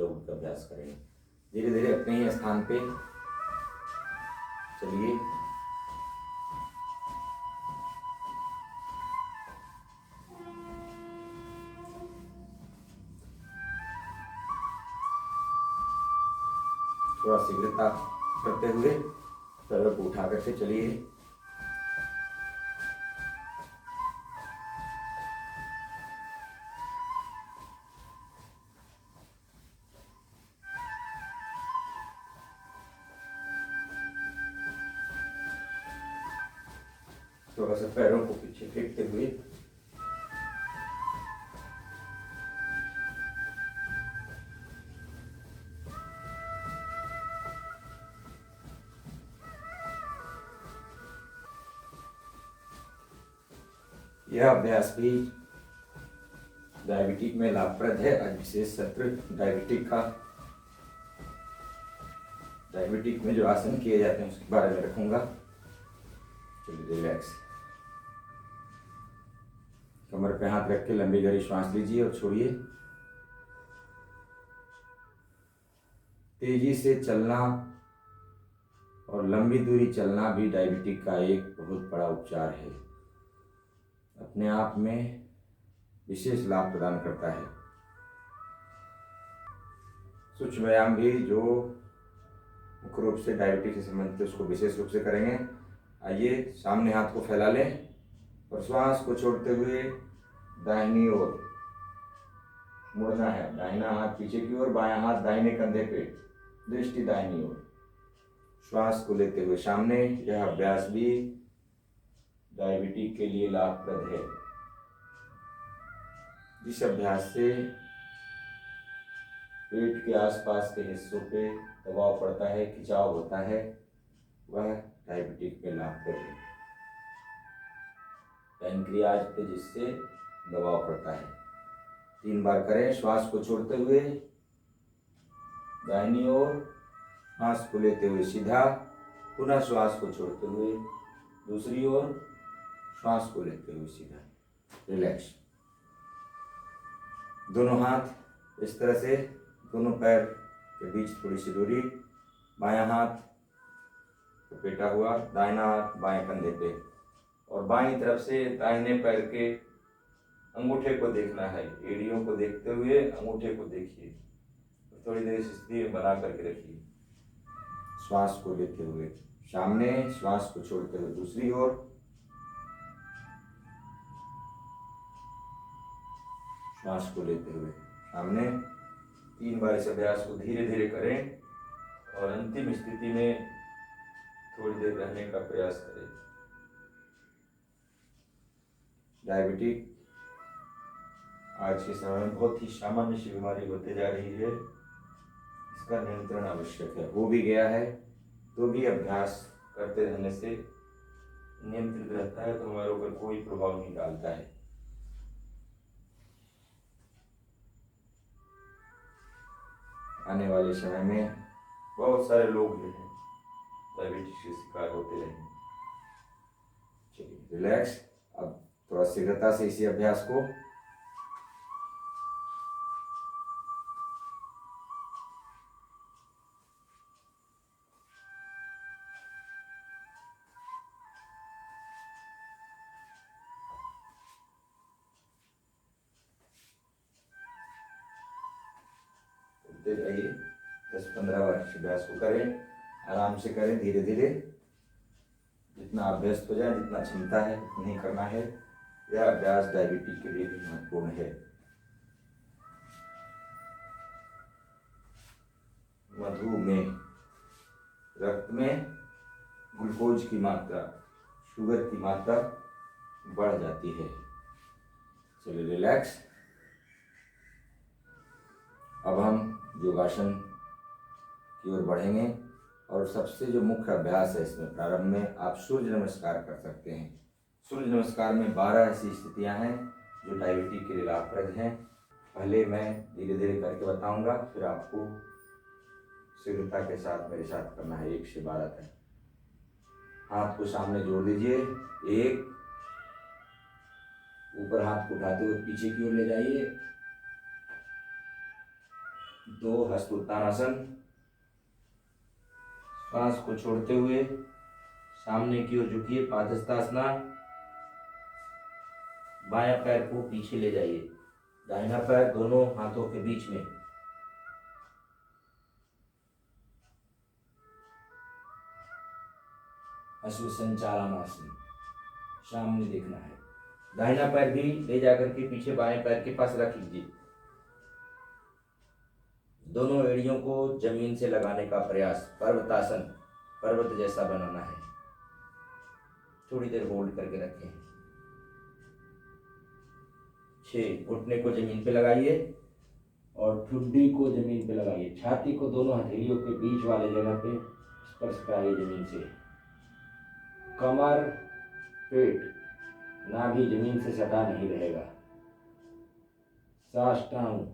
योग का अभ्यास करेंगे। धीरे धीरे अपने ही स्थान पे चलिए। थोड़ा शीघ्रता करते हुए पैरों को उठा करके चलिए। थोड़ा सा पैरों को पीछे फेंकते हुए यह अभ्यास भी डायबिटिक में लाभप्रद है। आज विशेष सत्र डायबिटिक में जो आसन किए जाते हैं उसके बारे में रखूंगा। चलिए रिलैक्स। कमर पे हाथ रख के लंबी गहरी श्वास लीजिए और छोड़िए। तेजी से चलना और लंबी दूरी चलना भी डायबिटिक का एक बहुत बड़ा उपचार है। अपने आप में विशेष लाभ प्रदान करता है। सूक्ष्म व्यायाम भी जो मुख्य रूप से डायबिटिक से संबंधित है उसको विशेष रूप से करेंगे। आइए सामने हाथ को फैला लें और श्वास को छोड़ते हुए दाहिनी ओर मुड़ना है। दाहिना हाथ पीछे की ओर, बायां हाथ दाहिने कंधे पे, दृष्टि दाहिनी ओर। श्वास को लेते हुए सामने। यह अभ्यास भी डायबिटिक के लिए लाभप्रद है। जिस अभ्यास से पेट के आसपास के हिस्सों पे दबाव पड़ता है, खिंचाव होता है, वह डायबिटिक में लाभप्रद है। पैनक्रियाज पे जिससे दबाव पड़ता है। 3 बार करें। श्वास को छोड़ते हुए दाहिनी ओर, श्वास को लेते हुए सीधा, पुनः श्वास को छोड़ते हुए दूसरी ओर, श्वास को लेते हुए सीधा। रिलैक्स। दोनों हाथ इस तरह से, दोनों पैर के बीच थोड़ी सी दूरी। बायां हाथ लपेटा हुआ, दाहिना हाथ बाएं कंधे पे, और बाईं तरफ से दाहिने पैर के अंगूठे को देखना है। एड़ियों को देखते हुए अंगूठे को देखिए। थोड़ी देर स्थिति में बना करके रखिए। श्वास को लेते हुए सामने, श्वास को छोड़ते हुए दूसरी ओर। श्वास को लेते हुए सामने। 3 बार इस अभ्यास को धीरे धीरे करें और अंतिम स्थिति में थोड़ी देर रहने का प्रयास करें। डायबिटिक आज के समय में बहुत ही सामान्य सी बीमारी होते जा रही है। इसका नियंत्रण आवश्यक है। हो भी गया है तो भी अभ्यास करते रहने से नियंत्रित रहता है, तो हमारे ऊपर कोई प्रभाव नहीं डालता है। आने वाले समय में बहुत सारे लोग जो हैं डायबिटीज के शिकार होते रहेंगे। चलिए रिलैक्स। अब थोड़ा शीघ्रता से इसी अभ्यास को करते रहिए। 10-15 बार अभ्यास को करें। आराम से करें, धीरे धीरे, जितना अभ्यस्त हो जाए, जितना क्षमता है उतनी करना है। यह अभ्यास डायबिटीज के लिए भी महत्वपूर्ण है। मधुमेह, रक्त में ग्लूकोज की मात्रा, शुगर की मात्रा बढ़ जाती है। चलिए रिलैक्स। अब हम योगासन की ओर बढ़ेंगे और सबसे जो मुख्य अभ्यास है इसमें प्रारंभ में आप सूर्य नमस्कार कर सकते हैं। सूर्य नमस्कार में 12 ऐसी स्थितियां हैं जो डायबिटीज के लिए लाभप्रद हैं। पहले मैं धीरे धीरे करके बताऊंगा, फिर आपको शीघ्रता के साथ मेरे साथ करना है 1 से 12 तक। हाथ को सामने जोड़ लीजिए। 1, ऊपर हाथ को उठाते हुए पीछे की ओर ले जाइए। 2 हस्त उत्तानासन। श्वास को छोड़ते हुए सामने की ओर झुकिए, पादहस्तासना। बायां पैर को पीछे ले जाइए, दाहिना पैर दोनों हाथों के बीच में। अश्व संचालनासन, सामने देखना है। दाहिना पैर भी ले जाकर के पीछे बाएं पैर के पास रख लीजिए। दोनों एड़ियों को जमीन से लगाने का प्रयास, पर्वतासन, पर्वत जैसा बनाना है। थोड़ी देर होल्ड करके रखें। 6 घुटने को जमीन पे लगाइए और ठुड्डी को जमीन पे लगाइए। छाती को दोनों हथेलियों के बीच वाले जगह पे स्पर्श कराइए जमीन से। कमर, पेट, नाभि जमीन से सटा नहीं रहेगा। साष्टांग,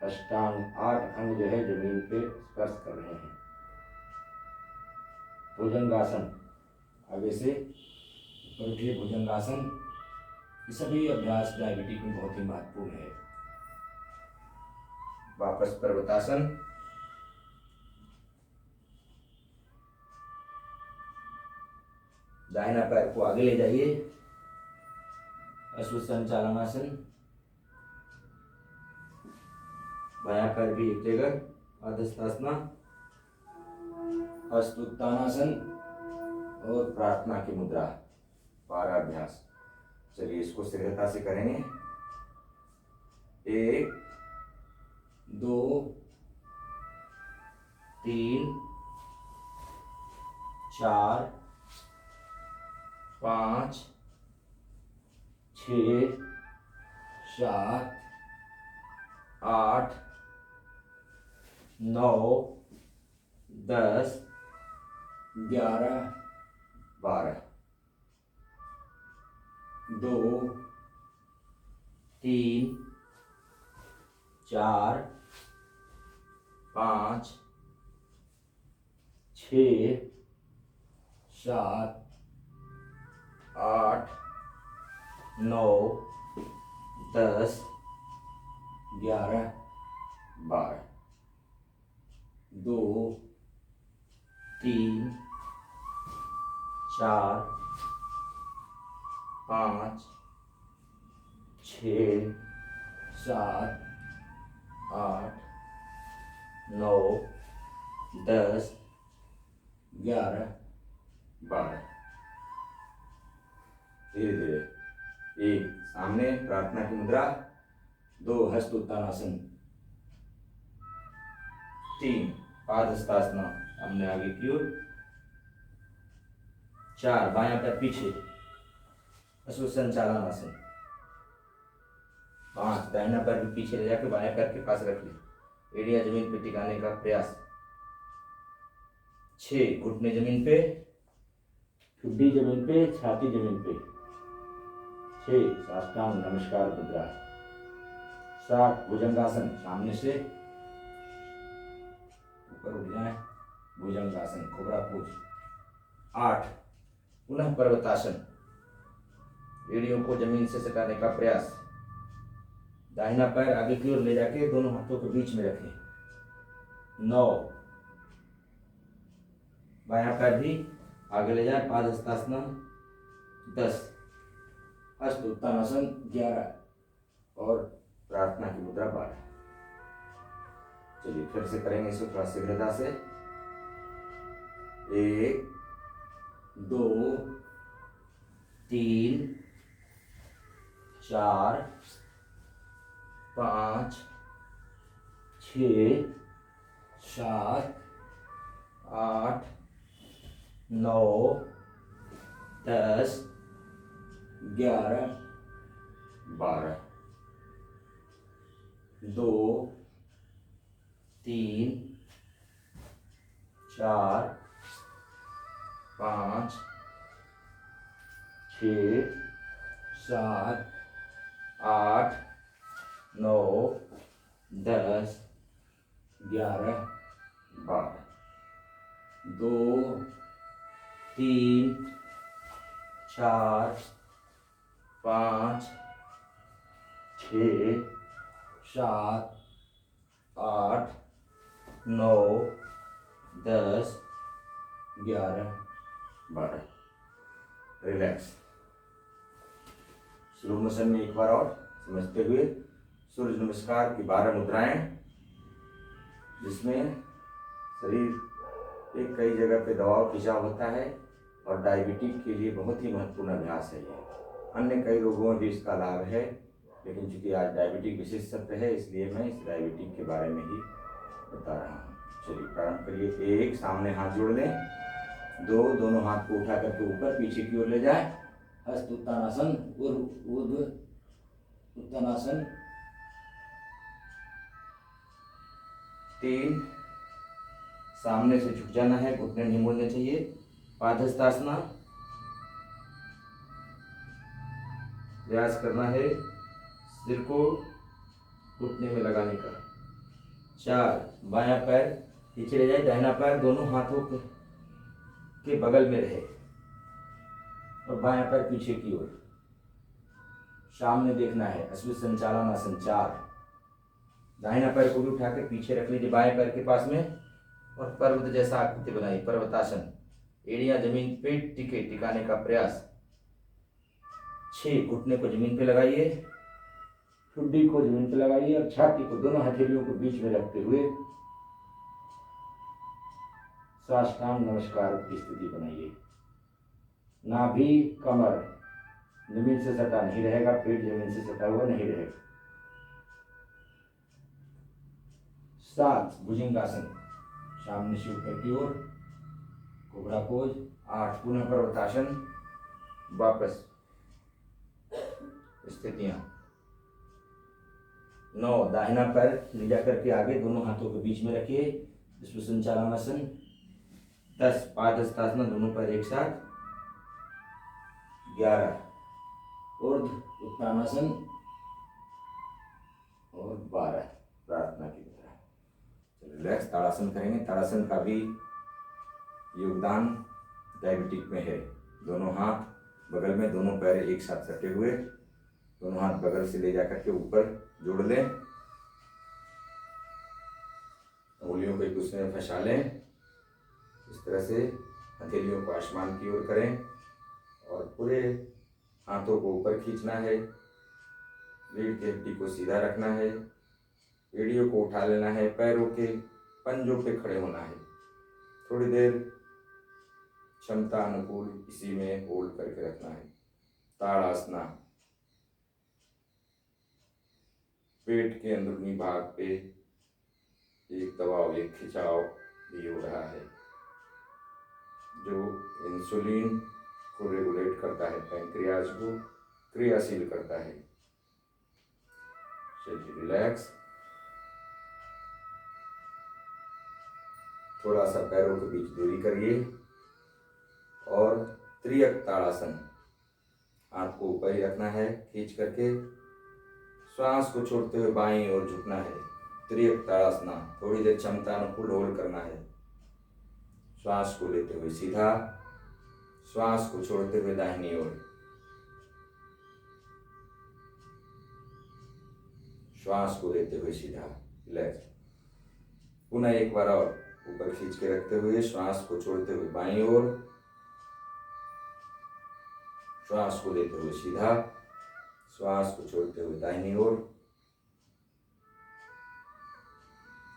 अष्टांग, 8 अंग जो है जमीन पे स्पर्श कर रहे हैं। भुजंगासन, आगे से ऊपर उठिए। भुजंगासन, ये सभी अभ्यास डायबिटिक में बहुत ही महत्वपूर्ण है। वापस पर्वतासन। दाहिना पैर को आगे ले जाइए, अश्व संचालनासन। बायां पैर भी एक जगह, पादहस्तासना, हस्त उत्तानासन और प्रार्थना की मुद्रा। 12 अभ्यास। चलिए इसको शीघ्रता से करेंगे। 1 2 3 4 5 6 7 8 9 10 11 12। 2 3 4 5 6 7 8 9 10 11 12। 2 3 4 5 6 7 8 9 10 11 12। धीरे धीरे। 1 सामने प्रार्थना की मुद्रा। 2 हस्त उत्तानासन। 3 पादहस्तासना, सामने आगे की ओर। 4 बायां पैर पीछे, अश्व संचालनासन। 5 दाहिना पैर भी पीछे ले जाकर बाएं पैर के पास रख ले, एड़ियां जमीन पे टिकाने का प्रयास। 6 घुटने जमीन पे, ठुड्डी जमीन पे, छाती जमीन पे। 6 साष्टांग नमस्कार मुद्रा। 7 भुजंगासन, सामने से ऊपर उठ जाए, भुजंगासन, कोबरा पोज। 8 पुनः पर्वतासन, एड़ियों को जमीन से सटाने का प्रयास। दाहिना पैर आगे की ओर ले जाके दोनों हाथों के बीच में रखें। 9 बायां पैर भी आगे ले जाए, पादहस्तासना। 10 हस्त उत्तानासन। 11 और प्रार्थना की मुद्रा 12। चलिए फिर से करेंगे इसको थोड़ा शीघ्रता से। 1 2 3 4 5 6 7 8 9 10 11 12। 2 3 4 5 6 7 8 9 10 11 12। 2 3 4 5 6 7 8, 9, 10, 11, 12। रिलैक्स। स्लो मोशन में एक बार और समझते हुए सूर्य नमस्कार की 12 मुद्राएं, जिसमें शरीर एक कई जगह पे दबाव खिंचाव होता है और डायबिटीज के लिए बहुत ही महत्वपूर्ण अभ्यास है ये। अन्य कई रोगों में भी इसका लाभ है, लेकिन चूंकि आज डायबिटीज विशेष सत्र है, इसलिए मैं इस डायबिटीज के बारे में ही बता रहा हूँ। चलिए प्रारंभ करिए। 1, सामने हाथ जोड़ लें। 2, दोनों हाथ को उठा करके ऊपर पीछे की ओर ले जाए। हस्त उत्तानासन, ऊर्ध्व उत्तानासन। 3, सामने से झुक जाना है, घुटने नहीं मोड़ने चाहिए। पादहस्तासना, प्रयास करना है सिर को घुटने में लगाने का। 4, बायां पैर पीछे ले जाए, दाहिना पैर दोनों हाथों के बगल में रहे और बायां पैर पीछे की ओर सामने देखना है। अश्व संचालन आसन। 4, दाहिना पैर को भी उठा के पीछे रख लीजिए बाएं पैर के पास में और पर्वत जैसा आकृति बनाइए, पर्वतासन। एड़ियां जमीन पे टिकाने का प्रयास। 6, घुटने को जमीन पे लगाइए, ठुड्डी को जमीन पे लगाइए और छाती को दोनों हथेलियों को बीच में रखते हुए साष्टांग नमस्कार की स्थिति बनाइए। नाभि कमर जमीन से सटा नहीं रहेगा, पेट जमीन से सटा हुआ नहीं रहेगा। 7, भुजंगासन, सामने से ऊपर की ओर कोबरा पोज। 8, पुनः पर्वतासन, वापस स्थितियां। 9, दाहिना पैर ले जाकर के आगे दोनों हाथों के बीच में रखिए, विश्व संचालनासन। 10, पादहस्तासन, दोनों पैर एक साथ। 11, ऊर्ध्व उत्तानासन और 12 प्रार्थना की तरह। रिलैक्स। ताड़ासन करेंगे। ताड़ासन का भी योगदान डायबिटिक में है। दोनों हाथ बगल में, दोनों पैर एक साथ सटे हुए, दोनों हाथ बगल से ले जाकर के ऊपर जोड़ लें, उंगलियों को एक दूसरे में फंसा लें। इस तरह से हथेलियों को आसमान की ओर करें और पूरे हाथों को ऊपर खींचना है। रीढ़ की हड्डी को सीधा रखना है, एड़ियों को उठा लेना है, पैरों के पंजों पे खड़े होना है। थोड़ी देर क्षमता अनुकूल इसी में होल्ड करके रखना है। ताड़ासना, पेट के अंदरूनी भाग पे एक दबाव, एक खिंचाव भी हो रहा है, जो इंसुलिन को रेगुलेट करता है, पैंक्रियाज को क्रियाशील करता है। चलिए रिलैक्स। थोड़ा सा पैरों के बीच दूरी करिए और त्रियक ताड़ासन, हाथ को ऊपर ही रखना है खींच करके, श्वास को छोड़ते हुए बाईं ओर झुकना है। त्रियक ताड़ासना, थोड़ी देर क्षमता अनुकूल होल्ड करना है। श्वास को लेते हुए सीधा, श्वास को छोड़ते हुए दाहिनी ओर, श्वास को लेते हुए सीधा। रिलैक्स। पुनः एक बार और ऊपर खींच के रखते हुए, श्वास को छोड़ते हुए बाईं ओर, श्वास को लेते हुए सीधा, श्वास को छोड़ते हुए दाहिनी ओर।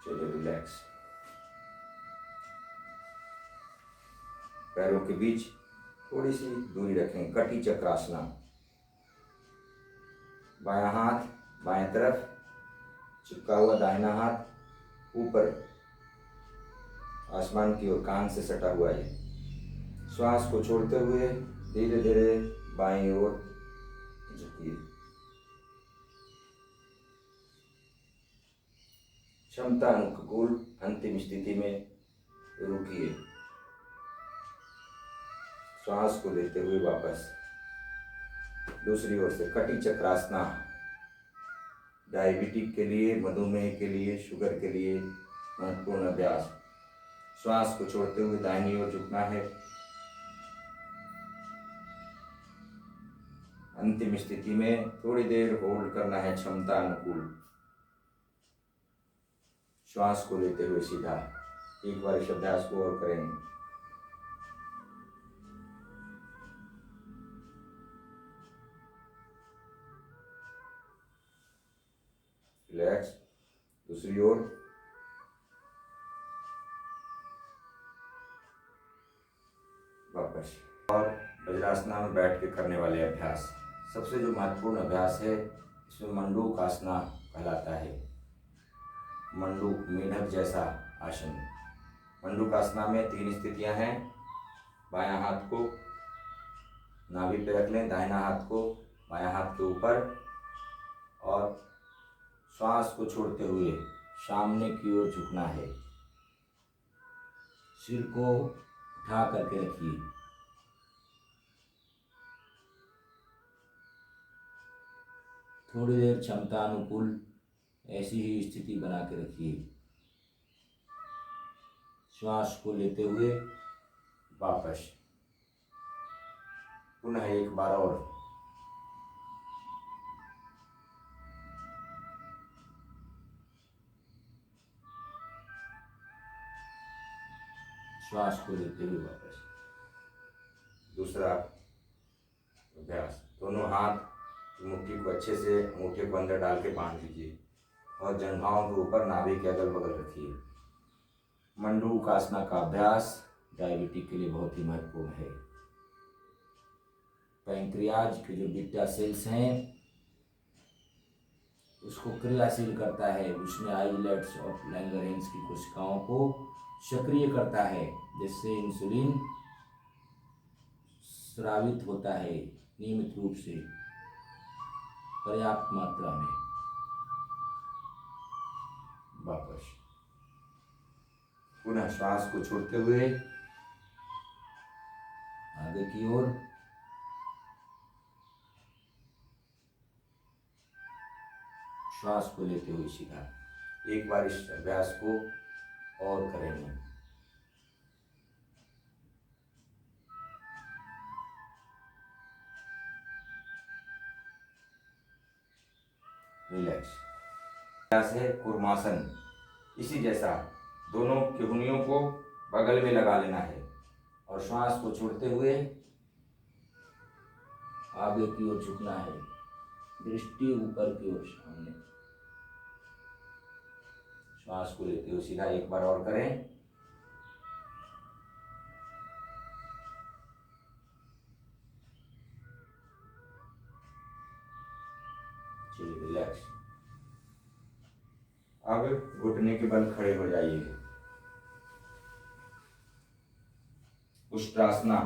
चलिए रिलैक्स। पैरों के बीच थोड़ी सी दूरी रखें। कटी चक्रासना, बायां हाथ बाएं तरफ चिपका हुआ, दाहिना हाथ ऊपर आसमान की ओर कान से सटा हुआ है। श्वास को छोड़ते हुए धीरे धीरे बाईं ओर झुकिए। क्षमता अनुकूल अंतिम स्थिति में रुकिए। श्वास को लेते हुए वापस दूसरी ओर से कटी चक्रासना, डायबिटिक के लिए, मधुमेह के लिए, शुगर के लिए महत्वपूर्ण अभ्यास। श्वास को छोड़ते हुए दाहिनी ओर झुकना है। अंतिम स्थिति में थोड़ी देर होल्ड करना है क्षमता अनुकूल। श्वास को लेते हुए सीधा। एक बार इस अभ्यास को और करेंगे। रिलैक्स। दूसरी ओर। वापस। और वज्रासना में बैठ के करने वाले अभ्यास, सबसे जो महत्वपूर्ण अभ्यास है इसमें मंडूकासना कहलाता है। मंडूक, मेढक जैसा आसन। मंडूकासना में 3 स्थितियां हैं। बायां हाथ को नाभि पे रख लें, दाहिना हाथ को बायां हाथ के ऊपर, और श्वास को छोड़ते हुए सामने की ओर झुकना है। सिर को उठा करके रखिए। थोड़ी देर क्षमता अनुकूल ऐसी ही स्थिति बना के रखिए। श्वास को लेते हुए वापस। पुनः एक बार और। श्वास को लेते हुए वापस। दूसरा अभ्यास, दोनों हाथ की मुट्ठी को अच्छे से अंगूठे को अंदर डाल के बांध लीजिए और जंघाओं के ऊपर नाभि के अगल बगल रखिए। मंडूकासना का अभ्यास डायबिटीज के लिए बहुत ही महत्वपूर्ण है। पैंक्रियाज के जो बीटा सेल्स हैं उसको क्रियाशील करता है, उसमें आइलेट्स और लैंगरेंस की कोशिकाओं को सक्रिय करता है, जिससे इंसुलिन स्रावित होता है नियमित रूप से, पर्याप्त मात्रा में। वापस। पुनः श्वास को छोड़ते हुए आगे की ओर। श्वास को लेते हुए सीधा। एक बार इस अभ्यास को और करेंगे। रिलैक्स। अभ्यास है कूर्मासन। इसी जैसा दोनों किडनियों को बगल में लगा लेना है और श्वास को छोड़ते हुए आगे की ओर झुकना है, दृष्टि ऊपर की ओर सामने। श्वास को लेते हुए सीधा। एक बार और करें। चलिए, रिलैक्स। अब घुटने के बल खड़े हो जाइए। उष्ट्रासना,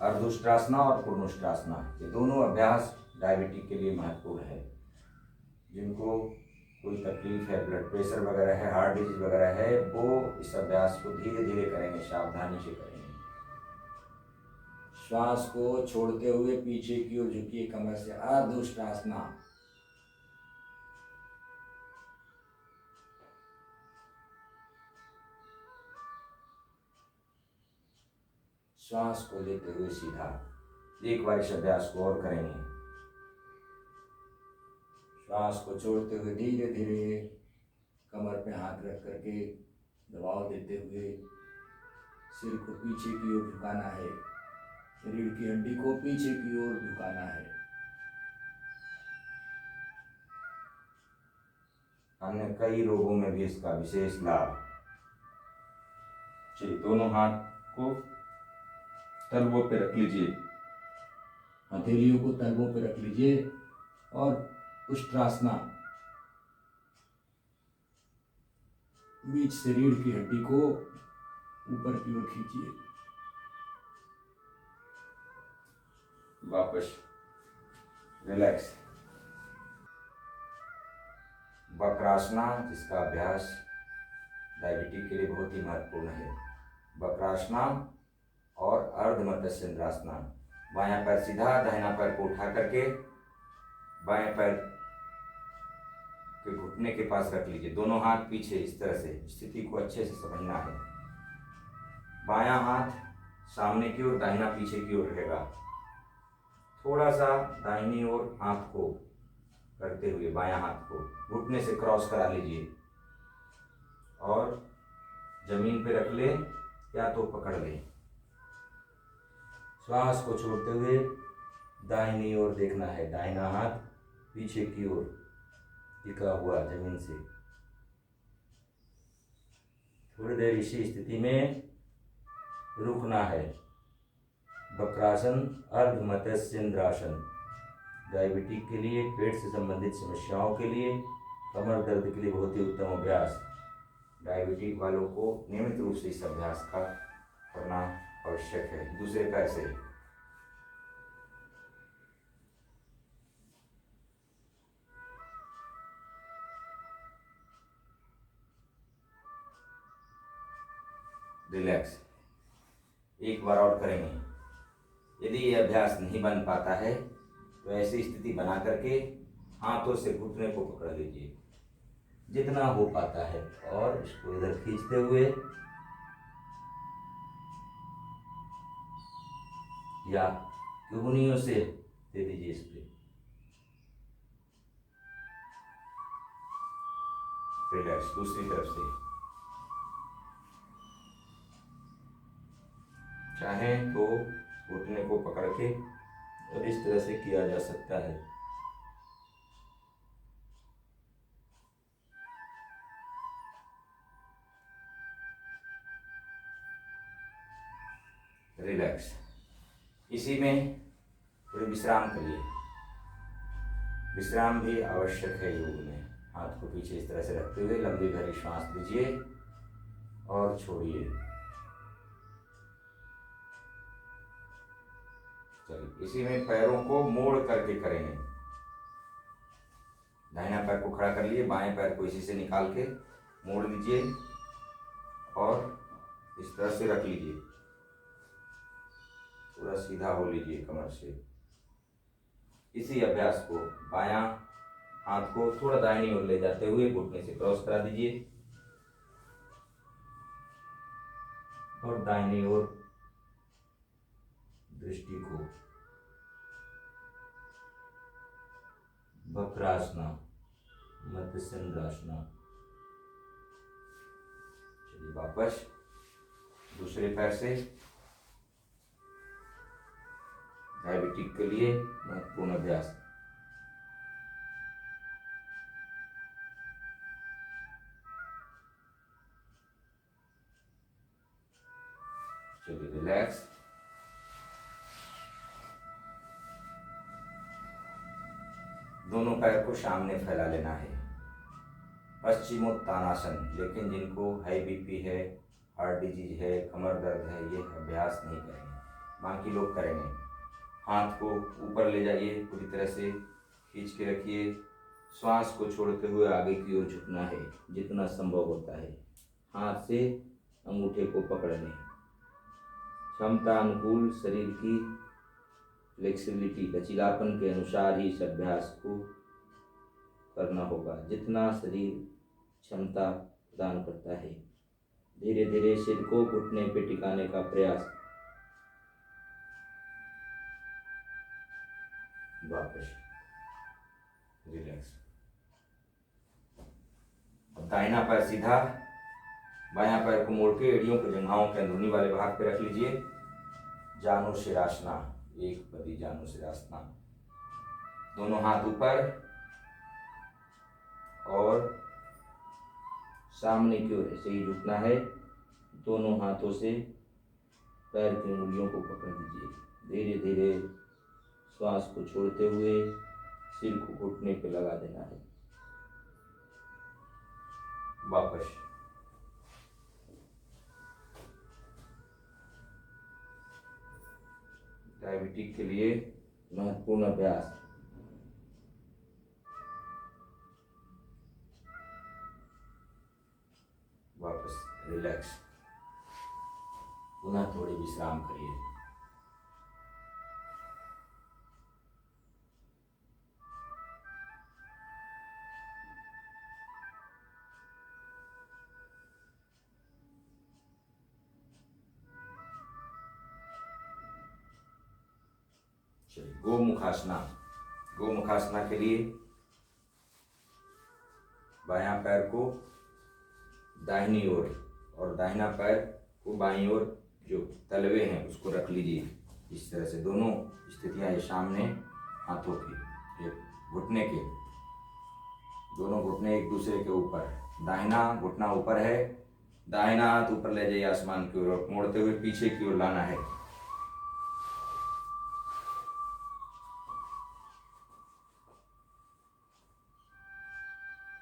अर्धउष्ट्रासना और पूर्णउष्ट्रासना, ये दोनों अभ्यास डायबिटीज के लिए महत्वपूर्ण है। जिनको कोई तकलीफ है, ब्लड प्रेशर वगैरह है, हार्ट डिजीज वगैरह है, वो इस अभ्यास को धीरे धीरे करेंगे, सावधानी से करेंगे। श्वास को छोड़ते हुए पीछे की ओर झुकिए कमर से। अर्धउष्ट्रासना। श्वास को लेते हुए सीधा। एक बार इस अभ्यास को और करेंगे। श्वास को छोड़ते हुए धीरे धीरे कमर पे हाथ रख करके दबाव देते हुए सिर को पीछे की ओर झुकाना है, रीढ़ की हड्डी को पीछे की ओर झुकाना है। अन्य कई रोगों में भी इसका विशेष लाभ। चलिए, दोनों हाथ को तलवों पे रख लीजिए, हथेलियों को तलवों पे रख लीजिए और उष्ट्रासना। बीच से रीढ़ की हड्डी को ऊपर की ओर खींचिए। वापस। रिलैक्स। वक्रासना, जिसका अभ्यास डायबिटीज के लिए बहुत ही महत्वपूर्ण है। वक्रासना और अर्धमत्स्येंद्रासना। बायां पैर सीधा, दाहिना पैर को उठा करके बाएं पैर के घुटने के पास रख लीजिए। दोनों हाथ पीछे, इस तरह से। स्थिति को अच्छे से समझना है। बायां हाथ सामने की ओर, दाहिना पीछे की ओर रहेगा। थोड़ा सा दाहिनी ओर हाथ को करते हुए बायां हाथ को घुटने से क्रॉस करा लीजिए और जमीन पे रख ले या तो पकड़ ले। श्वास को छोड़ते हुए दाहिनी ओर देखना है। दाहिना हाथ पीछे की ओर टिका हुआ जमीन से। थोड़ी देर इसी स्थिति में रुकना है। वक्रासन, अर्ध मत्स्येंद्रासन, डायबिटीज के लिए, पेट से संबंधित समस्याओं के लिए, कमर दर्द के लिए बहुत ही उत्तम अभ्यास। डायबिटीज वालों को नियमित रूप से इस अभ्यास का करना आवश्यक है। दूसरे पैर से रिलैक्स। एक बार और करेंगे। यदि यह अभ्यास नहीं बन पाता है तो ऐसी स्थिति बना करके हाथों से घुटने को पकड़ लीजिए जितना हो पाता है, और इसको इधर खींचते हुए या उंगलियों से दे दीजिए इस पे। रिलैक्स। दूसरी तरफ से चाहें तो घुटने को पकड़ के और इस तरह से किया जा सकता है। रिलैक्स। इसी में थोड़ी विश्राम करिए। विश्राम भी आवश्यक है योग में। हाथ को पीछे इस तरह से रखते हुए लंबी गहरी सांस लीजिए और छोड़िए। चलिए, इसी में पैरों को मोड़ करके करेंगे। दाहिना पैर को खड़ा कर लिए, बाएं पैर को इसी से निकाल के मोड़ लीजिए और इस तरह से रख लीजिए। पूरा सीधा हो लीजिए कमर से। इसी अभ्यास को बायां हाथ को थोड़ा दाहिनी ओर ले जाते हुए घुटने से क्रॉस करा दीजिए और दाहिनी ओर दृष्टि को। वक्रासना, मत्स्येंद्रासना। चलिए वापस दूसरे पैर से। डायबिटीज के लिए महत्वपूर्ण अभ्यास। चलिए रिलैक्स। दोनों पैर को सामने फैला लेना है। पश्चिमोत्तानासन। लेकिन जिनको हाई बीपी है, हार्ट डिजीज है, कमर दर्द है, ये अभ्यास नहीं करेंगे। बाकी लोग करेंगे। हाथ को ऊपर ले जाइए, पूरी तरह से खींच के रखिए। श्वास को छोड़ते हुए आगे की ओर झुकना है जितना संभव होता है। हाथ से अंगूठे को पकड़ लें। क्षमता अनुकूल शरीर की फ्लेक्सिबिलिटी, लचीलापन के अनुसार ही इस अभ्यास को करना होगा जितना शरीर क्षमता प्रदान करता है। धीरे धीरे सिर को घुटने पे टिकाने का प्रयास। वापस रिलैक्स। अब दाहिना पैर सीधा, बायां पैर को मोड़ के एड़ियों के जंघाओं के अंदरूनी वाले भाग पे रख लीजिए। जानुशिरासना, एक पदी जानुशिरासना। दोनों हाथ ऊपर और सामने की ओर ऐसे ही झुकना है। दोनों हाथों से पैर की उंगलियों को पकड़ लीजिए। धीरे धीरे श्वास को छोड़ते हुए सिर को घुटने पे लगा देना है। वापस डायबिटीज के लिए महत्वपूर्ण अभ्यास। वापस रिलैक्स। पुनः थोड़ी विश्राम करिए। चलिए गोमुखासना। गोमुखासना के लिए बायां पैर को दाहिनी ओर और दाहिना पैर को बाईं ओर जो तलवे हैं उसको रख लीजिए। इस तरह से दोनों स्थितियां ये सामने हाथों की, एक घुटने के, दोनों घुटने एक दूसरे के ऊपर, दाहिना घुटना ऊपर है, दाहिना हाथ ऊपर ले जाइए आसमान की ओर, मोड़ते हुए पीछे की ओर लाना है।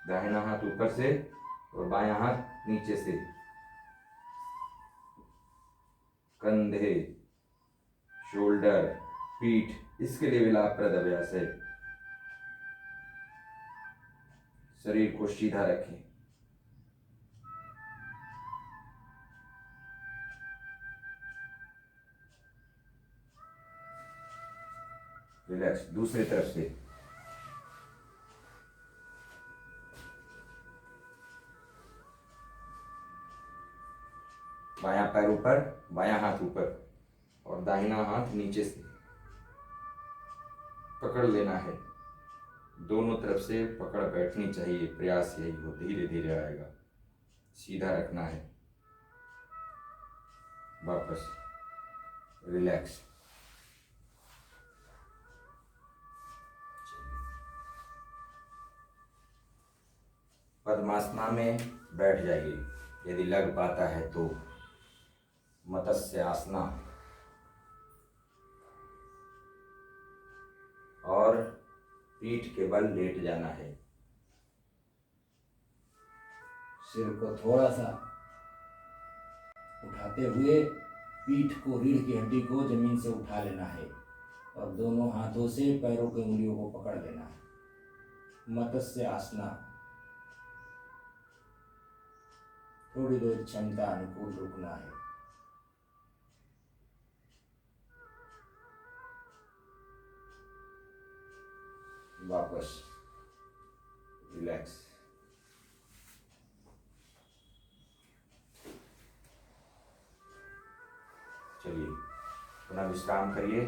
दाहिना हाथ ऊपर से और बायां हाथ नीचे से, कंधे, शोल्डर, पीठ, इसके लिए भी लाभप्रद अभ्यास है। शरीर को सीधा रखें। रिलैक्स। दूसरी तरफ से बायां पैर ऊपर, बायां हाथ ऊपर और दाहिना हाथ नीचे से पकड़ लेना है। दोनों तरफ से पकड़ बैठनी चाहिए। प्रयास यही हो, धीरे धीरे आएगा। सीधा रखना है। वापस रिलैक्स। पद्मासना में बैठ जाइए यदि लग पाता है तो। मत्स्य आसना और पीठ के बल लेट जाना है। सिर को थोड़ा सा उठाते हुए पीठ को, रीढ़ की हड्डी को जमीन से उठा लेना है और दोनों हाथों से पैरों की उंगलियों को पकड़ लेना है। मत्स्य आसना। थोड़ी देर क्षमता अनुकूल रुकना है। वापस रिलैक्स। चलिए पुनः विश्राम करिए।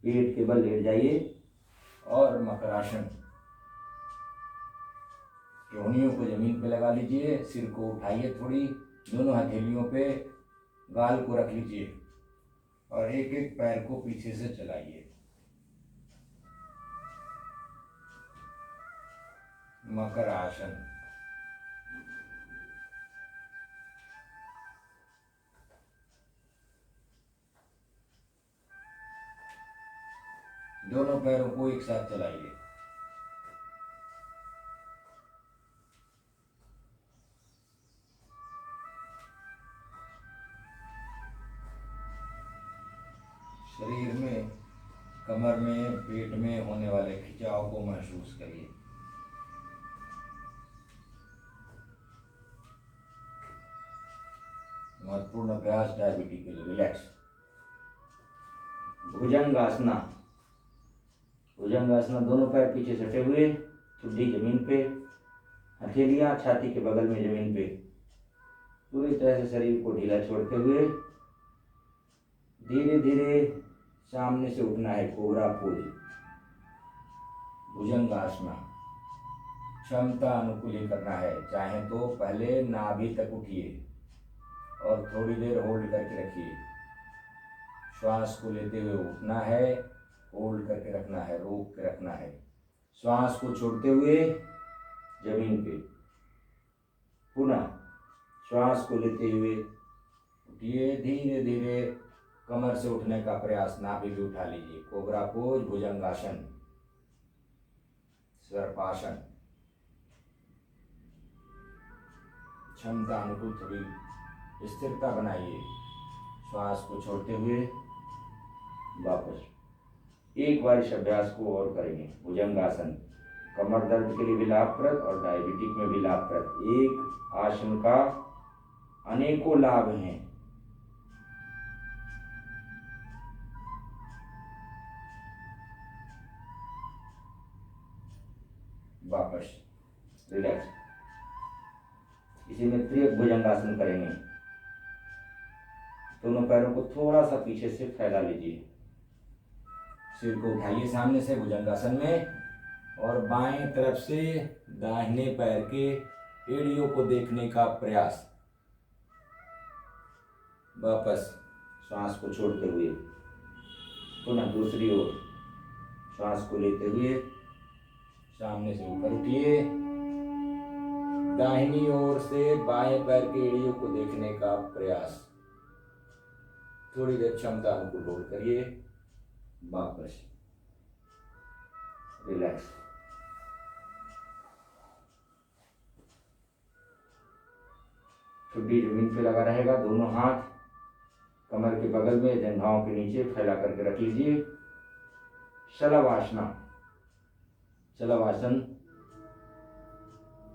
पेट के बल लेट जाइए और मकरासन। योनियों को जमीन पे लगा लीजिए। सिर को उठाइए, थोड़ी दोनों हथेलियों पे गाल को रख लीजिए और एक एक पैर को पीछे से चलाइए। मकर आसन। दोनों पैरों को एक साथ चलाइए। शरीर में, कमर में, पेट में होने वाले खिंचाव को महसूस करिए। महत्वपूर्ण अभ्यास डायबिटीज के लिए। रिलैक्स। भुजंगासना। भुजंगासना, दोनों पैर पीछे सटे हुए, ठुड्डी जमीन पे, हथेलियां छाती के बगल में जमीन पे, पूरी तरह से शरीर को ढीला छोड़ते हुए धीरे धीरे सामने से उठना है। Cobra pose. भुजंगासना क्षमता अनुकूल ही करना है। चाहे तो पहले नाभि तक उठिए और थोड़ी देर होल्ड करके रखिए। श्वास को लेते हुए उठना है, होल्ड करके रखना है, रोक के रखना है। श्वास को छोड़ते हुए जमीन पे, पुनः श्वास को लेते हुए उठिए। धीरे धीरे कमर से उठने का प्रयास, नाभि भी उठा लीजिए। कोबरा पोज, भुजंगासन, सर्पासन। क्षमता अनुकूल थोड़ी स्थिरता बनाइए। श्वास को छोड़ते हुए वापस। एक बार इस अभ्यास को और करेंगे। भुजंगासन कमर दर्द के लिए भी लाभप्रद और डायबिटिक में भी लाभप्रद। एक आसन का अनेकों लाभ हैं। वापस रिलैक्स। इसी में त्रियक भुजंगासन करेंगे। दोनों पैरों को थोड़ा सा पीछे से फैला लीजिए। सिर को उठाइए सामने से भुजंगासन में और बाएं तरफ से दाहिने पैर के एड़ियों को देखने का प्रयास। वापस श्वास को छोड़ते हुए पुनः दूसरी ओर श्वास को लेते हुए सामने से ऊपर उठिए। दाहिनी ओर से बाएं पैर के एड़ियों को देखने का प्रयास। थोड़ी देर क्षमता अनुकूल होल्ड करिए। वापस रिलैक्स। ठुड्डी जमीन पे लगा रहेगा। दोनों हाथ कमर के बगल में, जंघाओं के नीचे फैला करके रख लीजिए। शलभासना। शलभासन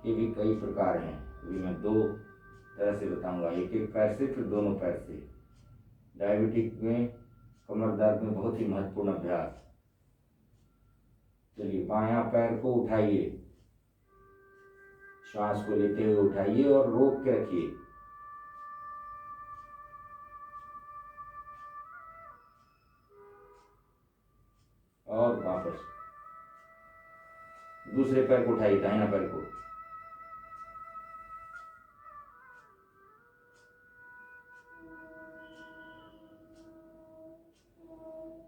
के भी कई प्रकार हैं। अभी मैं दो तरह से बताऊंगा, एक एक पैर से, फिर दोनों पैर से। डायबिटिक में कमर दर्द में बहुत ही महत्वपूर्ण अभ्यास। चलिए, बायां पैर को उठाइए, श्वास को लेते हुए उठाइए और रोक के रखिए। और वापस दूसरे पैर को उठाइए, दाहिना पैर को।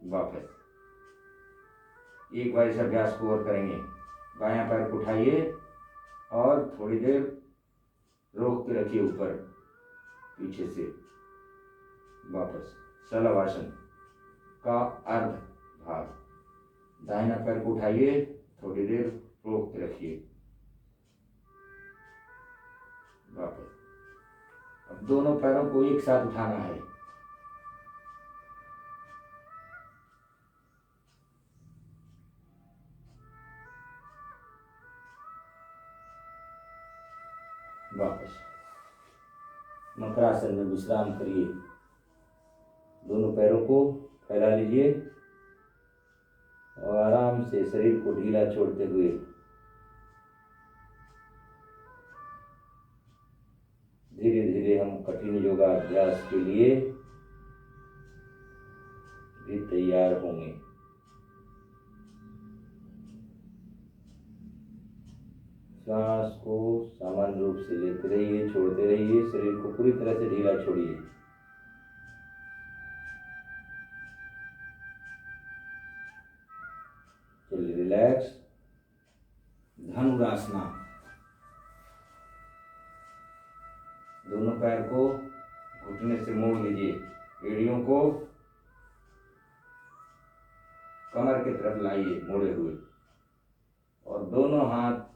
वापस एक बार इस अभ्यास को और करेंगे। बायां पैर को उठाइए और थोड़ी देर रोक के रखिए ऊपर पीछे से। वापस शलभासन का अर्ध भाग। दाहिना पैर को उठाइए, थोड़ी देर रोक के रखिए। वापस। अब दोनों पैरों को एक साथ उठाना है। वापस मकरासन में विश्राम करिए। दोनों पैरों को फैला लीजिए और आराम से शरीर को ढीला छोड़ते हुए धीरे धीरे हम कठिन योगाभ्यास के लिए भी तैयार होंगे। श्वास को सामान्य रूप से लेते रहिए, छोड़ते रहिए। शरीर को पूरी तरह से ढीला छोड़िए। चलिए, रिलैक्स। धनुरासना। दोनों पैर को घुटने से मोड़ लीजिए। एड़ियों को कमर की तरफ लाइए मोड़े हुए, और दोनों हाथ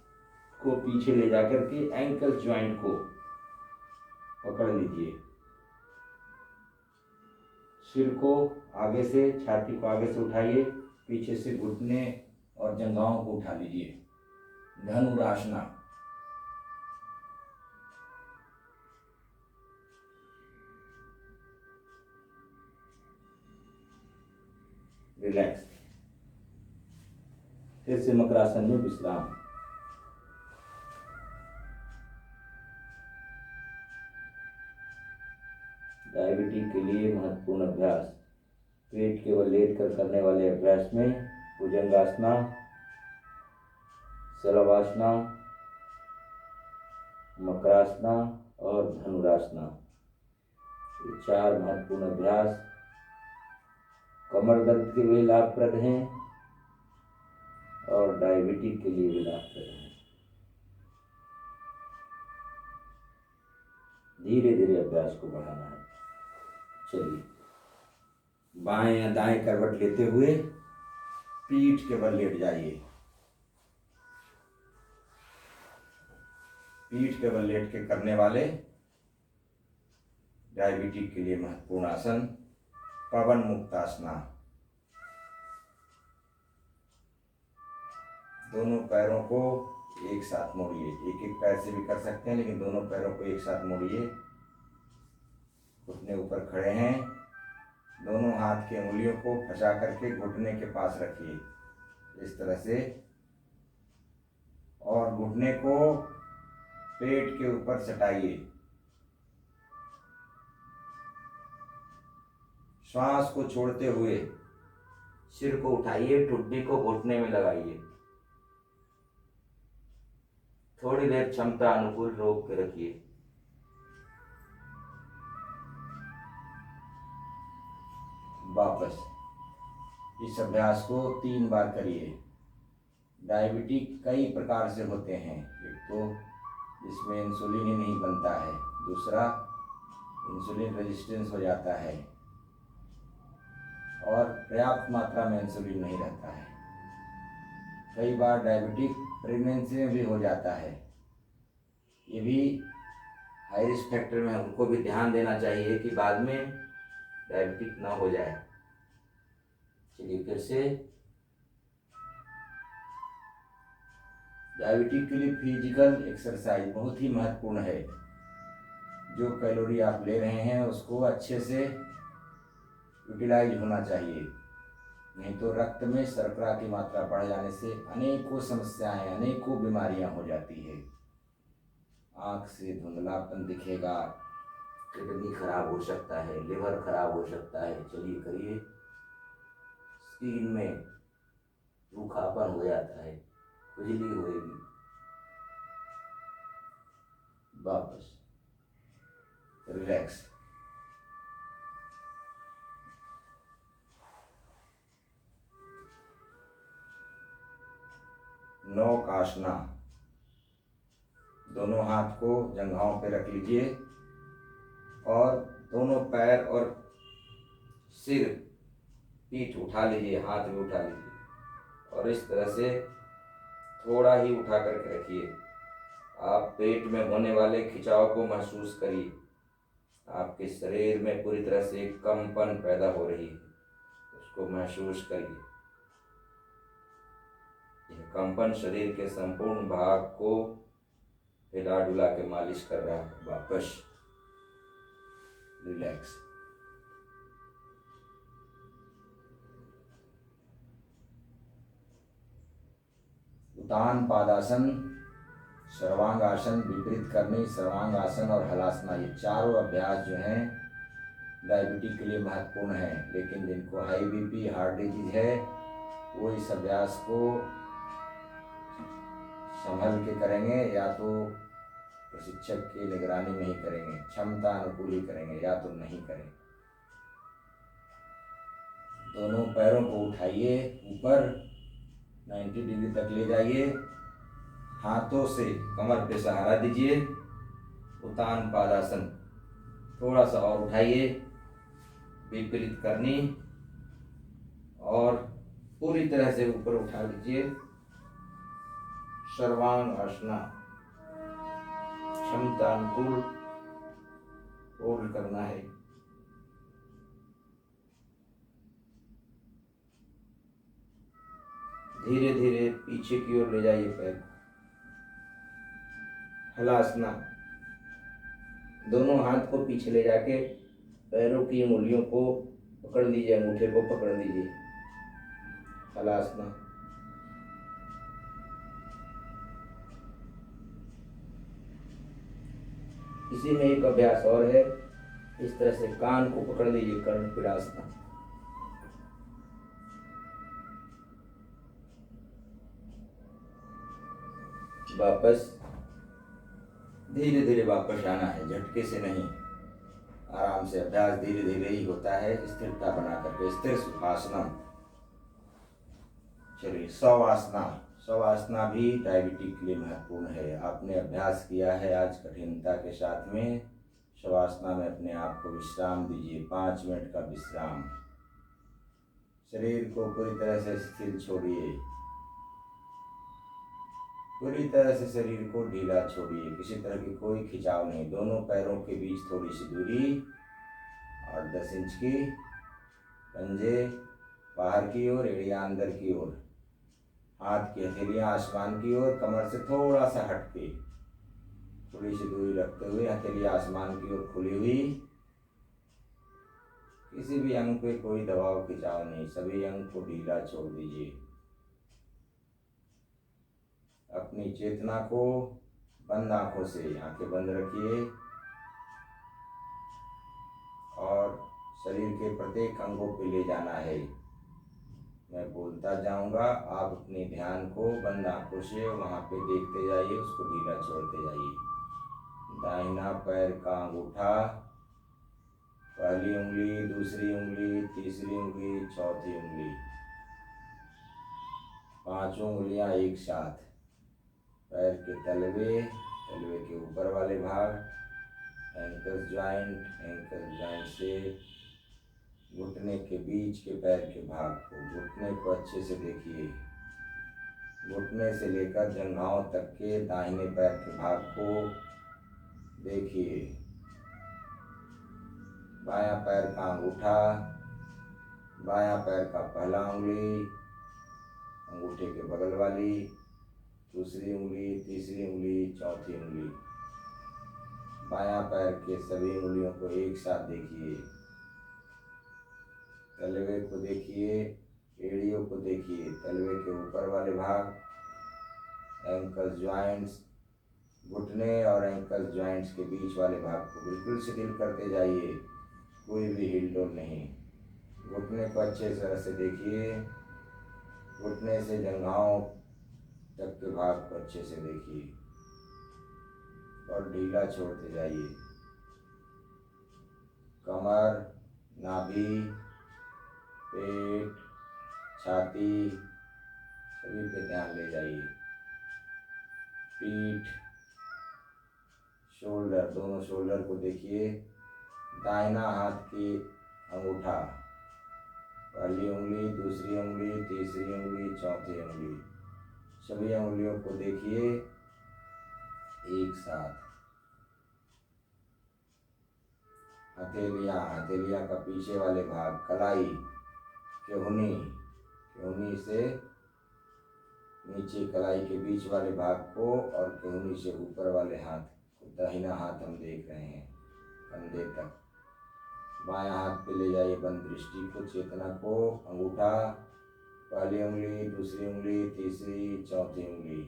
को पीछे ले जाकर के एंकल ज्वाइंट को पकड़ लीजिए। सिर को आगे से, छाती को आगे से उठाइए, पीछे से घुटने और जंघाओं को उठा लीजिए। धनुरासना। रिलैक्स। फिर से मकरासन में विश्राम। डायबिटीज के लिए महत्वपूर्ण अभ्यास। पेट के बल लेट कर करने वाले अभ्यास में भुजंगासना, शलभासना, मकरासना और धनुरासना, ये चार महत्वपूर्ण अभ्यास कमर दर्द के लिए लाभप्रद हैं और डायबिटीज के लिए भी लाभप्रद हैं। धीरे धीरे अभ्यास को बढ़ाना है। चलिए, बाएं या दाएं करवट लेते हुए पीठ के बल लेट जाइए। पीठ के बल लेट के करने वाले डायबिटीज के लिए महत्वपूर्ण आसन पवन मुक्तासना। दोनों पैरों को एक साथ मोड़िए। एक एक पैर से भी कर सकते हैं, लेकिन दोनों पैरों को एक साथ मोड़िए। घुटने ऊपर खड़े हैं। दोनों हाथ की उंगलियों को फंसा करके घुटने के पास रखिए इस तरह से, और घुटने को पेट के ऊपर सटाइए। श्वास को छोड़ते हुए सिर को उठाइए, ठुड्डी को घुटने में लगाइए। थोड़ी देर क्षमता अनुकूल रोक के रखिए। वापस इस अभ्यास को 3 बार करिए। डायबिटिक कई प्रकार से होते हैं। एक तो जिसमें इंसुलिन ही नहीं बनता है, दूसरा इंसुलिन रेजिस्टेंस हो जाता है और पर्याप्त मात्रा में इंसुलिन नहीं रहता है। कई बार डायबिटिक प्रेगनेंसी में भी हो जाता है। ये भी हाई रिस्क फैक्टर में उनको भी ध्यान देना चाहिए कि बाद में डायबिटिक ना हो जाए। चलिए फिर से। डायबिटिक के लिए फिजिकल एक्सरसाइज बहुत ही महत्वपूर्ण है। जो कैलोरी आप ले रहे हैं उसको अच्छे से यूटिलाइज होना चाहिए, नहीं तो रक्त में शर्करा की मात्रा बढ़ जाने से अनेकों समस्याएं, अनेकों बीमारियां हो जाती है। आँख से धुंधलापन दिखेगा, किडनी खराब हो सकता है, लिवर खराब हो सकता है। चलिए करिए। स्किन में रूखापन हो जाता है, खुजली होएगी। वापस रिलैक्स। नौक आसना। दोनों हाथ को जंघाओं पे रख लीजिए और दोनों पैर और सिर, पीठ उठा लीजिए, हाथ भी उठा लीजिए और इस तरह से थोड़ा ही उठा करके रखिए। आप पेट में होने वाले खिंचाव को महसूस करिए। आपके शरीर में पूरी तरह से कंपन पैदा हो रही है, उसको महसूस करिए। यह कंपन शरीर के संपूर्ण भाग को हिला डुला के मालिश कर रहा है। वापस रिलैक्स। उतान पादासन, सर्वांगासन, विपरीत करनी, सर्वांगासन और हलासना, ये चारों अभ्यास जो हैं डायबिटिक के लिए महत्वपूर्ण है। लेकिन जिनको हाई बीपी, हार्ट डिजीज है, वो इस अभ्यास को संभल के करेंगे, या तो प्रशिक्षक की निगरानी में ही करेंगे, क्षमता अनुकूल ही करेंगे, या तो नहीं करें। दोनों पैरों को उठाइए, ऊपर 90 डिग्री तक ले जाइए, हाथों से कमर पे सहारा दीजिए। उतान पादासन। थोड़ा सा और उठाइए, विपरीत करनी, और पूरी तरह से ऊपर उठा लीजिए। सर्वांग आसना। क्षमता अनुकूल होल्ड करना है। धीरे धीरे पीछे की ओर ले जाइए पैर। हलासना। दोनों हाथ को पीछे ले जाके पैरों की उंगलियों को पकड़ लीजिए, अंगूठे को पकड़ लीजिए। हलासना। इसी में एक अभ्यास और है, इस तरह से कान को पकड़ लीजिए, कर्णपिरासना। वापस धीरे धीरे वापस आना है, झटके से नहीं, आराम से। अभ्यास धीरे धीरे ही होता है, स्थिरता बना करके। स्थिर सुखासनम। चलिए शवासना। शवासना भी डायबिटिक के लिए महत्वपूर्ण है। आपने अभ्यास किया है आज कठिनता के साथ में, शवासना में अपने आप को विश्राम दीजिए। 5 मिनट का विश्राम। शरीर को पूरी तरह से स्थिर छोड़िए, पूरी तरह से शरीर को ढीला छोड़िए, किसी तरह की कोई खिंचाव नहीं। दोनों पैरों के बीच थोड़ी सी दूरी, 8-10 इंच की। पंजे बाहर की ओर, एड़ियां अंदर की ओर। हाथ की हथेलियां आसमान की ओर, कमर से थोड़ा सा हटके थोड़ी सी दूरी रखते हुए हथेलियां आसमान की ओर खुली हुई। किसी भी अंग पे कोई दबाव खिंचाव नहीं, सभी अंग को ढीला छोड़ दीजिए। अपनी चेतना को बंद आंखों से, आंखें बंद रखिए और शरीर के प्रत्येक अंगों पे ले जाना है। मैं बोलता जाऊंगा, आप अपने ध्यान को बंद आंखों से वहां पे देखते जाइए, उसको ढीला छोड़ते जाइए। दाहिना पैर का अंगूठा, पहली उंगली, दूसरी उंगली, तीसरी उंगली, चौथी उंगली, 5 उंगलियां एक साथ। पैर के तलवे, तलवे के ऊपर वाले भाग, एंकल ज्वाइंट से घुटने के बीच के पैर के भाग को, घुटने को अच्छे से देखिए। घुटने से लेकर जंघाओं तक के दाहिने पैर के भाग को देखिए। बायां पैर का अंगूठा, बायां पैर का पहला उंगली, अंगूठे के बगल वाली, दूसरी उंगली, तीसरी उंगली, चौथी उंगली। बायां पैर के सभी उंगलियों को एक साथ देखिए। तलवे को देखिए, एड़ियों को देखिए, तलवे के ऊपर वाले भाग, एंकल ज्वाइंट्स, घुटने और एंकल ज्वाइंट्स के बीच वाले भाग को बिल्कुल शिथिल करते जाइए, कोई भी हिलडोल नहीं। घुटने को अच्छे तरह से देखिए, घुटने से जंघाओं तक के भाग को अच्छे से देखिए और ढीला छोड़ते जाइए। कमर, नाभि, पेट, छाती सभी पे ध्यान ले जाइए। पीठ, शोल्डर, दोनों शोल्डर को देखिए। दाहिना हाथ की अंगूठा, पहली उंगली, दूसरी उंगली, तीसरी उंगली, चौथी उंगली, सभी उंगलियों को देखिए एक साथ। हथेलियाँ, हथेलियाँ का पीछे वाले भाग, कलाई, केहूनी से नीचे कलाई के बीच वाले भाग को और केहूनी से ऊपर वाले हाथ को, दाहिना हाथ हम देख रहे हैं कंधे तक। बायां हाथ पे ले जाइए बंद दृष्टि को, चेतना को। अंगूठा, पहली उंगली, दूसरी उंगली, तीसरी, चौथी उंगली।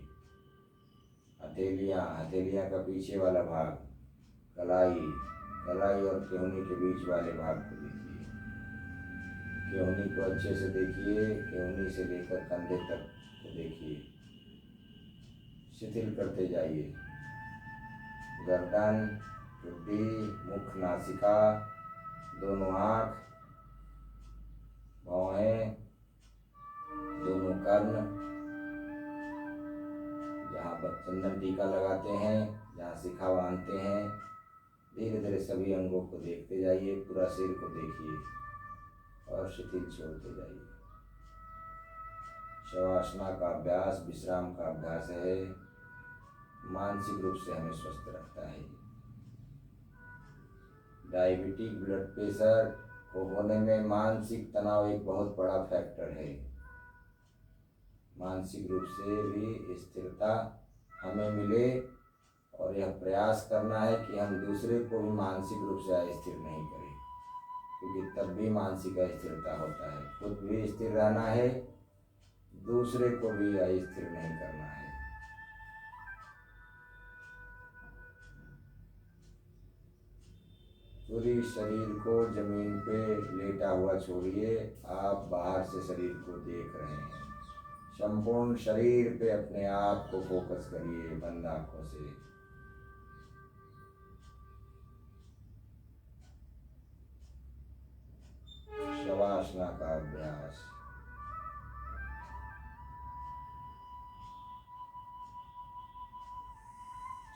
हथेलियाँ, हथेलियाँ का पीछे वाला भाग, कलाई, कलाई और केहूनी के बीच वाले भाग को देखिए। केहूनी को अच्छे से देखिए, केहूनी से लेकर कंधे तक को देखिए, शिथिल करते जाइए। गर्दन, ठुड्डी, मुख, नासिका, दोनों आँख, भौहें, दोनों कर्ण, जहाँ चंदन टीका लगाते हैं, जहाँ शिखा बांधते हैं, धीरे धीरे सभी अंगों को देखते जाइए, पूरा सिर को देखिए और शिथिल छोड़ते जाइए। शवासना का अभ्यास, विश्राम का अभ्यास है, मानसिक रूप से हमें स्वस्थ रखता है। डायबिटिक, ब्लड प्रेशर को होने में मानसिक तनाव एक बहुत बड़ा फैक्टर है। मानसिक रूप से भी स्थिरता हमें मिले और यह प्रयास करना है कि हम दूसरे को भी मानसिक रूप से अस्थिर नहीं करें, क्योंकि तब भी मानसिक अस्थिरता होता है। खुद भी स्थिर रहना है, दूसरे को भी अस्थिर नहीं करना है। पूरी शरीर को जमीन पे लेटा हुआ छोड़िए, आप बाहर से शरीर को देख रहे हैं। संपूर्ण शरीर पे अपने आप को फोकस करिए बंद आंखों से। शवासना का अभ्यास।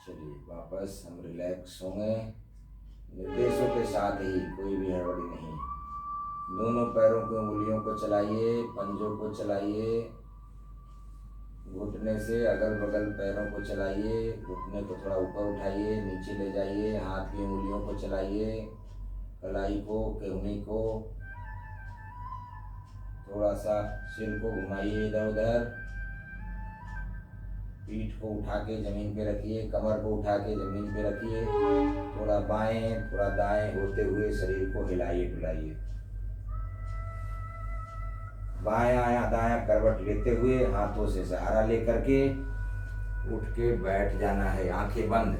चलिए वापस हम रिलैक्स होंगे, निर्देशों के साथ ही, कोई भी हड़बड़ी नहीं। दोनों पैरों की उंगलियों को चलाइए, पंजों को चलाइए, घुटने से अगल बगल पैरों को चलाइए, घुटने को थोड़ा ऊपर उठाइए, नीचे ले जाइए, हाथ की उंगलियों को चलाइए, कलाई को, केहूनी को, थोड़ा सा सिर को घुमाइए इधर उधर, पीठ को उठा के जमीन पे रखिए, कमर को उठा के जमीन पे रखिए, थोड़ा बाएं थोड़ा दाएं होते हुए शरीर को हिलाइए डुलाइए। बायां या दायां करवट लेते हुए हाथों से सहारा लेकर के उठ के बैठ जाना है, आंखें बंद।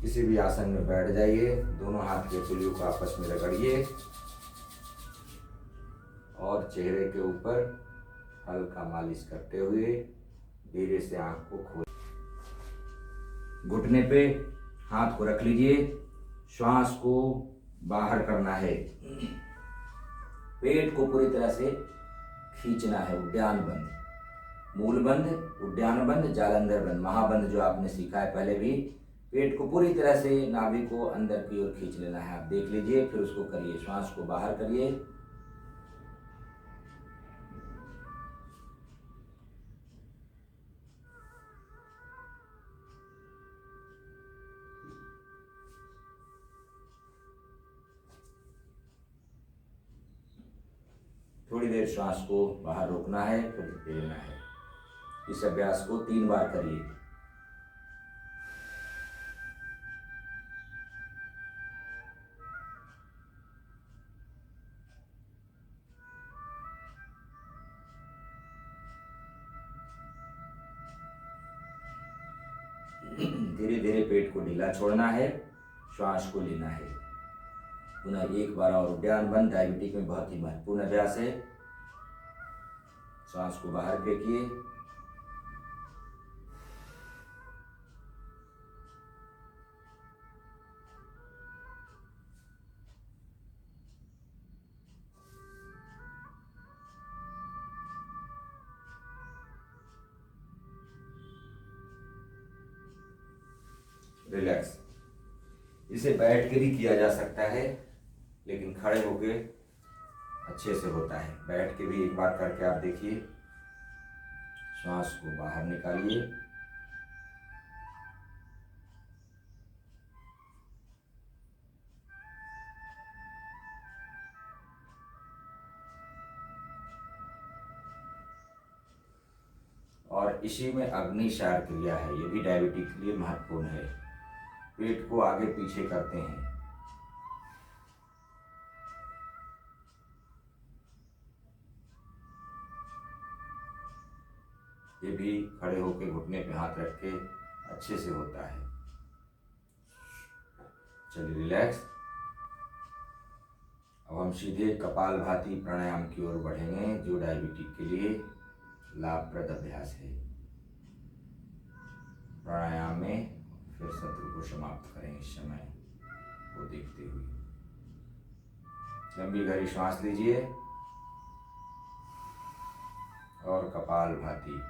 किसी भी आसन में बैठ जाइए, दोनों हाथ के उंगलियों को आपस में रगड़िए और चेहरे के ऊपर हल्का मालिश करते हुए धीरे से आंख को खोल, घुटने पे हाथ को रख लीजिए, श्वास को बाहर करना है, पेट को पूरी तरह से खींचना है। उद्यान बंद, मूल बंद, उद्यान बंद, जालंधर बंद, महाबंद जो आपने सीखा है पहले भी। पेट को पूरी तरह से नाभि को अंदर की ओर खींच लेना है। आप देख लीजिए, फिर उसको करिए, श्वास को बाहर करिए। थोड़ी देर श्वास को बाहर रोकना है, फिर दे लेना है। इस अभ्यास को 3 बार करिए। धीरे धीरे पेट को ढीला छोड़ना है, श्वास को लेना है। पुनः एक बार और उद्यान बंद, डायबिटिक में बहुत ही महत्वपूर्ण अभ्यास है। श्वास को बाहर फेंकिए, रिलैक्स। इसे बैठ के भी किया जा सकता है, लेकिन खड़े होके अच्छे से होता है। बैठ के भी एक बार करके आप देखिए। श्वास को बाहर निकालिए, और इसी में अग्निसार क्रिया है, ये भी डायबिटिक के लिए महत्वपूर्ण है। पेट को आगे पीछे करते हैं, ये भी खड़े होकर घुटने पे हाथ रख के अच्छे से होता है। चलिए रिलैक्स। अब हम सीधे कपालभाति प्राणायाम की ओर बढ़ेंगे, जो डायबिटिक के लिए लाभप्रद अभ्यास है। प्राणायाम में फिर सत्र को समाप्त करें इस समय को देखते हुए। लंबी गहरी श्वास लीजिए और कपालभाति।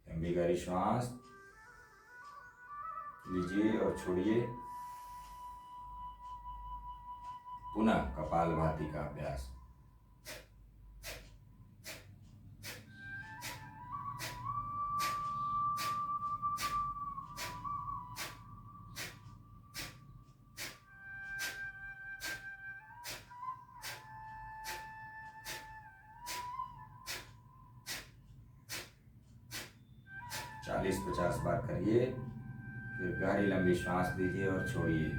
लंबी गहरी श्वास लीजिए और छोड़िए। पुनः कपालभाति का अभ्यास। चालीस 50 बार करिए, फिर गहरी लंबी श्वास लीजिए और छोड़िए।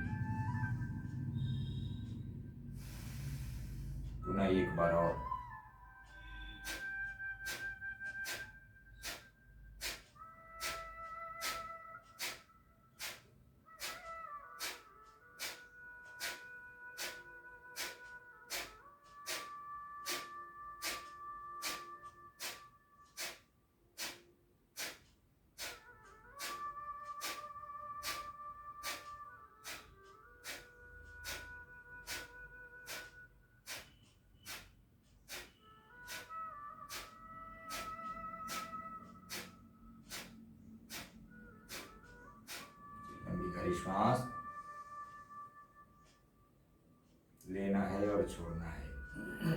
पुनः एक बार और। गहरी श्वास लेना है और छोड़ना है।